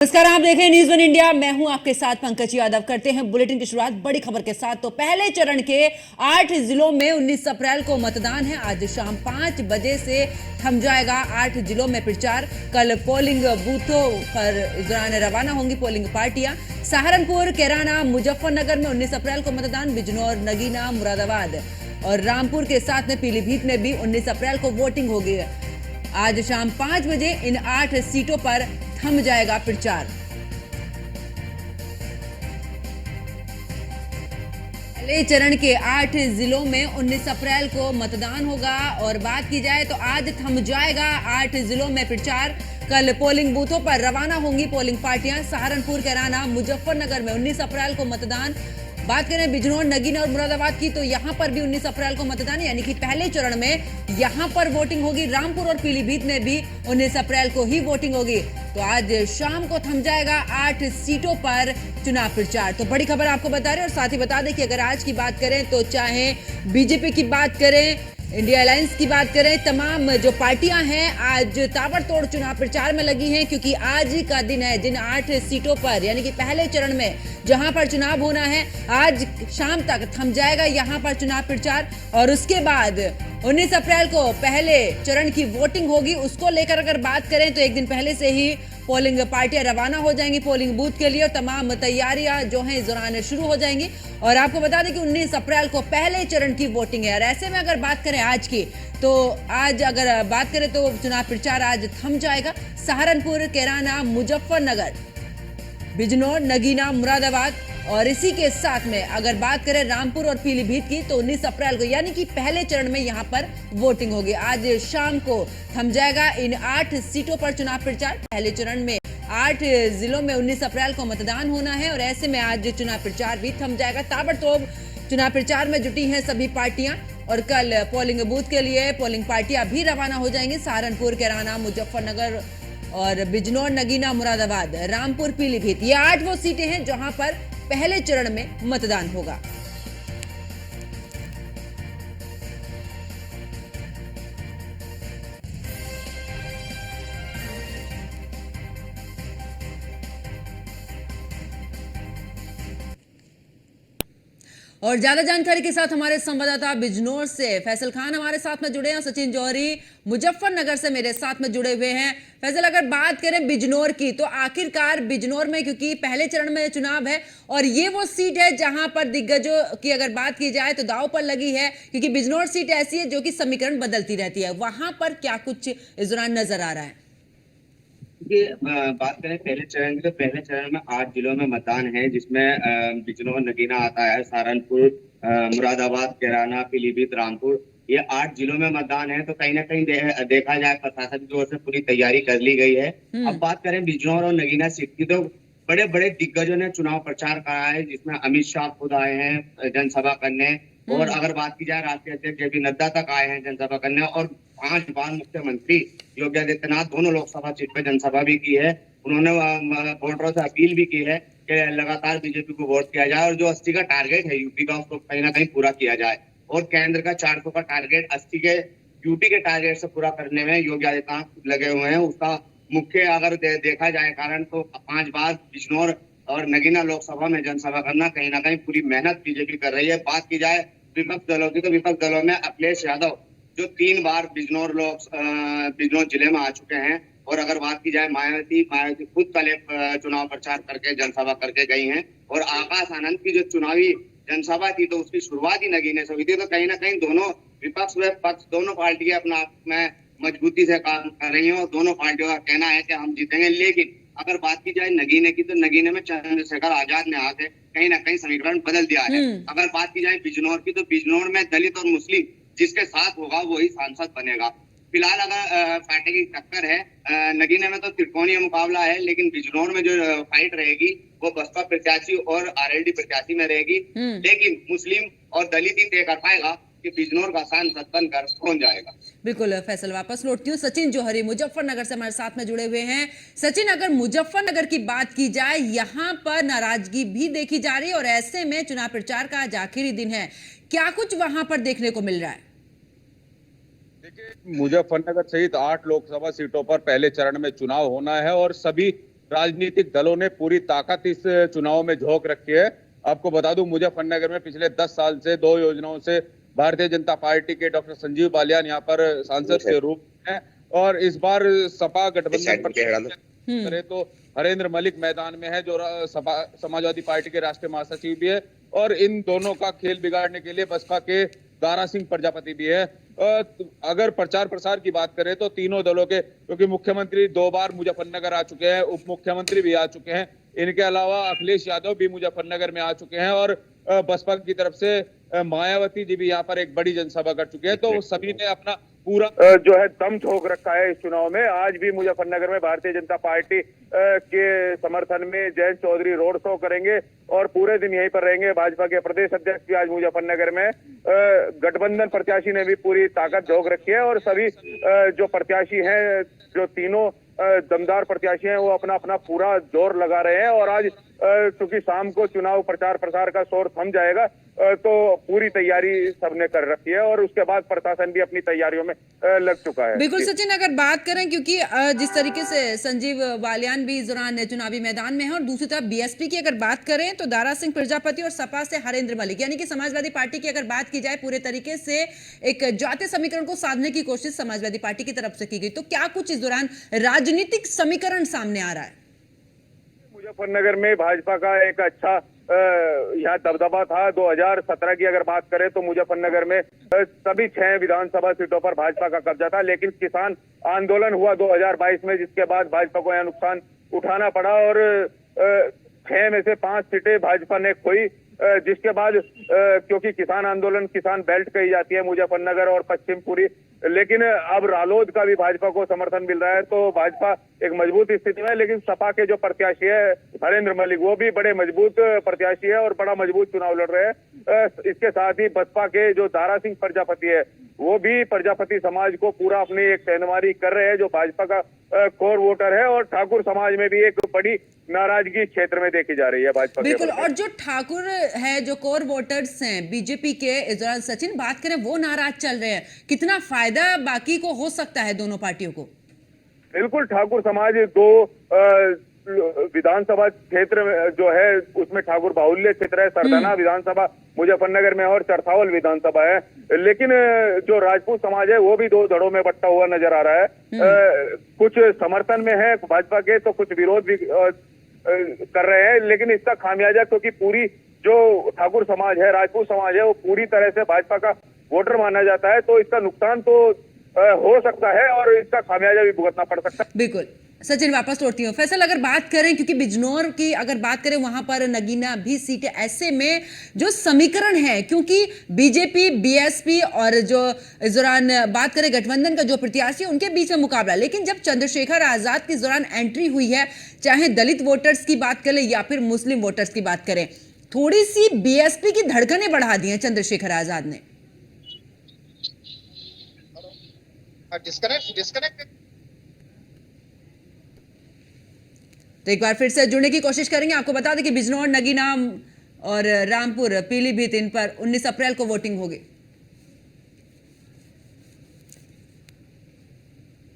नमस्कार, आप देख रहे हैं न्यूज़ वन इंडिया। मैं हूं आपके साथ पंकज यादव। करते हैं बुलेटिन की शुरुआत बड़ी खबर के साथ। तो पहले चरण के 8 जिलों में 19 अप्रैल को मतदान है। आज शाम 5 बजे से थम जाएगा 8 जिलों में प्रचार। कल पोलिंग बूथों पर इस दौरान रवाना होंगी पोलिंग पार्टियां। सहारनपुर, कैराना, मुजफ्फरनगर में 19 अप्रैल को मतदान। बिजनौर, नगीना, मुरादाबाद और रामपुर के साथ में पीलीभीत में भी 19 अप्रैल को वोटिंग होगी। आज शाम 5 बजे इन 8 सीटों पर थम जाएगा प्रचार। पहले चरण के 8 जिलों में 19 अप्रैल को मतदान होगा और बात की जाए तो आज थम जाएगा 8 जिलों में प्रचार। कल पोलिंग बूथों पर रवाना होंगी पोलिंग पार्टियां। सहारनपुर, कैराना, मुजफ्फरनगर में 19 अप्रैल को मतदान। बात करें बिजनौर, नगीना और मुरादाबाद की तो यहां पर भी 19 अप्रैल को मतदान, यानी कि पहले चरण में यहां पर वोटिंग होगी। रामपुर और पीलीभीत में भी 19 अप्रैल को ही वोटिंग होगी। तो आज शाम को थम जाएगा 8 सीटों पर चुनाव प्रचार। तो बड़ी खबर आपको बता रहे हैं और साथ ही बता दें कि अगर आज की बात करें तो चाहे बीजेपी की बात करें, इंडिया अलायंस की बात करें, तमाम जो पार्टियां हैं आज ताबड़तोड़ चुनाव प्रचार में लगी हैं, क्योंकि आज ही का दिन है जिन 8 सीटों पर, यानी कि पहले चरण में जहां पर चुनाव होना है, आज शाम तक थम जाएगा यहां पर चुनाव प्रचार। और उसके बाद 19 अप्रैल को पहले चरण की वोटिंग होगी। उसको लेकर अगर बात करें तो एक दिन पहले से ही पोलिंग पार्टियां रवाना हो जाएंगी पोलिंग बूथ के लिए और तमाम तैयारियां जो हैं इस दौरान शुरू हो जाएंगी। और आपको बता दें कि 19 अप्रैल को पहले चरण की वोटिंग है। और ऐसे में अगर बात करें आज की, तो आज अगर बात करें तो चुनाव प्रचार आज थम जाएगा। सहारनपुर, कैराना, मुजफ्फरनगर, बिजनौर, नगीना, मुरादाबाद और इसी के साथ में अगर बात करें रामपुर और पीलीभीत की तो 19 अप्रैल को, यानी कि पहले चरण में यहां पर वोटिंग होगी। आज शाम को थम जाएगा इन 8 सीटों पर चुनाव प्रचार। पहले चरण में 8 जिलों में 19 अप्रैल को मतदान होना है और ऐसे में आज चुनाव प्रचार भी थम जाएगा। ताबड़तोड़ चुनाव प्रचार में जुटी हैं सभी पार्टियां और कल पोलिंग बूथ के लिए पोलिंग पार्टियां भी रवाना हो जाएंगी। सहारनपुर, कैराना, मुजफ्फरनगर और बिजनौर, नगीना, मुरादाबाद, रामपुर, पीलीभीत, ये 8 वो सीटें हैं जहां पर पहले चरण में मतदान होगा। और ज्यादा जानकारी के साथ हमारे संवाददाता बिजनौर से फैसल खान हमारे साथ में जुड़े हैं। सचिन जौहरी मुजफ्फरनगर से मेरे साथ में जुड़े हुए हैं। फैसल, अगर बात करें बिजनौर की तो आखिरकार बिजनौर में, क्योंकि पहले चरण में चुनाव है और ये वो सीट है जहां पर दिग्गजों की अगर बात की जाए तो दांव पर लगी है, क्योंकि बिजनौर सीट ऐसी है जो कि समीकरण बदलती रहती है। वहां पर क्या कुछ इस दौरान नजर आ रहा है? बात करें पहले चरण की तो पहले चरण में 8 जिलों में मतदान है, जिसमें बिजनौर, नगीना आता है, सहारनपुर, मुरादाबाद, कैराना, पीलीभीत, रामपुर, ये 8 जिलों में मतदान है। तो कहीं ना कहीं देखा जाए प्रशासन की ओर से पूरी तैयारी कर ली गई है। अब बात करें बिजनौर और नगीना सीट की तो बड़े बड़े दिग्गजों ने चुनाव प्रचार करा है, जिसमें अमित शाह खुद आए हैं जनसभा करने। और अगर बात की जाए राष्ट्रीय अध्यक्ष जेपी नड्डा तक आए हैं जनसभा करने और 5 बार मुख्यमंत्री योगी आदित्यनाथ दोनों लोकसभा सीट पर जनसभा भी की है। उन्होंने वोटरों से अपील भी की है कि लगातार बीजेपी को वोट किया जाए और जो 80 का टारगेट है यूपी का उसको कहीं ना कहीं पूरा किया जाए। और केंद्र का 400 का टारगेट 80 के यूपी के टारगेट से पूरा करने में योगी आदित्यनाथ लगे हुए हैं। उसका मुख्य अगर देखा जाए कारण तो 5 बार बिजनौर और नगीना लोकसभा में जनसभा करना कहीं ना कहीं पूरी मेहनत बीजेपी कर रही है। बात की जाए विपक्ष दलों की तो विपक्ष दलों में अखिलेश यादव जो 3 बार बिजनौर जिले में आ चुके हैं। और अगर बात की जाए मायावती खुद कल चुनाव प्रचार करके जनसभा करके गई हैं। और आकाश आनंद की जो चुनावी जनसभा थी तो उसकी शुरुआत ही नगीने से हुई थी। तो कहीं ना कहीं दोनों विपक्ष व पक्ष दोनों पार्टियां अपना आप में मजबूती से काम कर रही हैं और दोनों पार्टियों का कहना है कि हम जीतेंगे। लेकिन अगर बात की जाए नगीने की तो नगीने में चंद्रशेखर आजाद ने आके कहीं ना कहीं समीकरण बदल दिया है। अगर बात की जाए बिजनौर की तो बिजनौर में दलित और मुस्लिम जिसके साथ होगा वही सांसद बनेगा। फिलहाल अगर पार्टी की टक्कर है, नगीने में तो त्रिकोणीय मुकाबला है, लेकिन बिजनौर में जो फाइट रहेगी वो बसपा प्रत्याशी और आरएलडी प्रत्याशी में रहेगी। लेकिन मुस्लिम और दलित ही तय कर पाएगा कि बिजनौर का सांसद बनकर कौन जाएगा। बिल्कुल फैसल, वापस लौटती हूँ। सचिन जौहरी मुजफ्फरनगर से हमारे साथ में जुड़े हुए हैं। सचिन, अगर मुजफ्फरनगर की बात की जाए, यहाँ पर नाराजगी भी देखी जा रही है और ऐसे में चुनाव प्रचार का आज आखिरी दिन है, क्या कुछ वहां पर देखने को मिल रहा है? देखिए, मुजफ्फरनगर सहित 8 लोकसभा सीटों पर पहले चरण में चुनाव होना है और सभी राजनीतिक दलों ने पूरी ताकत इस चुनाव में झोंक रखी है। आपको बता दूं, मुजफ्फरनगर में पिछले 10 साल से 2 योजनाओं से भारतीय जनता पार्टी के डॉक्टर संजीव बालियान यहाँ पर सांसद के रूप में हैं और इस बार सपा गठबंधन पर करे तो हरेंद्र मलिक मैदान में है, जो समाजवादी पार्टी के राष्ट्रीय महासचिव भी है, और इन दोनों का खेल बिगाड़ने के लिए बसपा के दारा सिंह प्रजापति भी है। अगर प्रचार प्रसार की बात करें तो तीनों दलों के, क्योंकि मुख्यमंत्री 2 बार मुजफ्फरनगर आ चुके हैं, उप मुख्यमंत्री भी आ चुके हैं, इनके अलावा अखिलेश यादव भी मुजफ्फरनगर में आ चुके हैं और बसपा की तरफ से मायावती जी भी यहाँ पर एक बड़ी जनसभा कर चुके हैं। तो सभी ने अपना पूरा जो है दम झोंक रखा है इस चुनाव में। आज भी मुजफ्फरनगर में भारतीय जनता पार्टी के समर्थन में जयंत चौधरी रोड शो करेंगे और पूरे दिन यहीं पर रहेंगे। भाजपा के प्रदेश अध्यक्ष भी आज मुजफ्फरनगर में, गठबंधन प्रत्याशी ने भी पूरी ताकत झोंक रखी है और सभी जो प्रत्याशी हैं, जो तीनों दमदार प्रत्याशी हैं, वो अपना अपना पूरा जोर लगा रहे हैं। और आज चूंकि शाम को चुनाव प्रचार प्रसार का शोर थम जाएगा तो पूरी तैयारी सबने कर रखी है और उसके बाद प्रशासन भी अपनी तैयारियों में लग चुका है। बिल्कुल सचिन, अगर बात करें, क्योंकि जिस तरीके से संजीव बालियान भी इस दौरान चुनावी मैदान में है और दूसरी तरफ बीएसपी की अगर बात करें तो दारा सिंह प्रजापति और सपा से हरेंद्र मलिक, यानी कि समाजवादी पार्टी की अगर बात की जाए पूरे तरीके से एक जातीय समीकरण को साधने की कोशिश समाजवादी पार्टी की तरफ से की गई, तो क्या कुछ इस दौरान राजनीतिक समीकरण सामने आ रहा है? मुजफ्फरनगर में भाजपा का एक अच्छा यहाँ दबदबा था। 2017 की अगर बात करें तो मुजफ्फरनगर में सभी 6 विधानसभा सीटों पर भाजपा का कब्जा था, लेकिन किसान आंदोलन हुआ 2022 में, जिसके बाद भाजपा को यहाँ नुकसान उठाना पड़ा और 6 में से 5 सीटें भाजपा ने खोई, जिसके बाद क्योंकि किसान आंदोलन, किसान बेल्ट कही जाती है मुजफ्फरनगर और पश्चिम पूरी, लेकिन अब रालोद का भी भाजपा को समर्थन मिल रहा है तो भाजपा एक मजबूत स्थिति में है। लेकिन सपा के जो प्रत्याशी है हरेंद्र मलिक, वो भी बड़े मजबूत प्रत्याशी है और बड़ा मजबूत चुनाव लड़ रहे हैं। इसके साथ ही बसपा के जो दारा सिंह प्रजापति है, वो भी प्रजापति समाज को पूरा अपनी एक रहनुमाई कर रहे हैं, जो भाजपा का कोर वोटर है। और ठाकुर समाज में भी एक बड़ी नाराजगी क्षेत्र में देखी जा रही है भाजपा। बिल्कुल, और जो ठाकुर है, जो कोर वोटर्स हैं बीजेपी के, इस दौरान सचिन बात करें, वो नाराज चल रहे हैं, कितना फायदा बाकी को हो सकता है दोनों पार्टियों को? बिल्कुल, ठाकुर समाज 2 विधानसभा क्षेत्र जो है उसमें ठाकुर बाहुल्य क्षेत्र है, सरदाना विधानसभा मुजफ्फरनगर में और चरथावल विधानसभा है, लेकिन जो राजपूत समाज है वो भी 2 धड़ों में बंटा हुआ नजर आ रहा है। कुछ समर्थन में है भाजपा के तो कुछ विरोध भी कर रहे हैं, लेकिन इसका खामियाजा, क्योंकि पूरी जो ठाकुर समाज है, राजपूत समाज है, वो पूरी तरह से भाजपा का वोटर माना जाता है, तो इसका नुकसान तो हो सकता है और इसका खामियाजा भी भुगतना पड़ सकता है। बिल्कुल सचिन, वापस लौटती हूँ। फैसल, अगर बात करें, क्योंकि बिजनौर की अगर बात करें, वहां पर नगीना भी सीट है, ऐसे में जो समीकरण है, क्योंकि बीजेपी, बीएसपी और जो इस दौरान बात करें गठबंधन का जो प्रत्याशी है, उनके बीच में मुकाबला, लेकिन जब चंद्रशेखर आजाद की इस दौरान एंट्री हुई है, चाहे दलित वोटर्स की बात करें या फिर मुस्लिम वोटर्स की बात करें, थोड़ी सी बीएसपी की धड़कनें बढ़ा दी हैं चंद्रशेखर आजाद ने। डिस्कनेक्ट तो एक बार फिर से जुड़ने की कोशिश करेंगे। आपको बता दें कि बिजनौर, नगीना और रामपुर, पीलीभीत, इन पर 19 अप्रैल को वोटिंग होगी।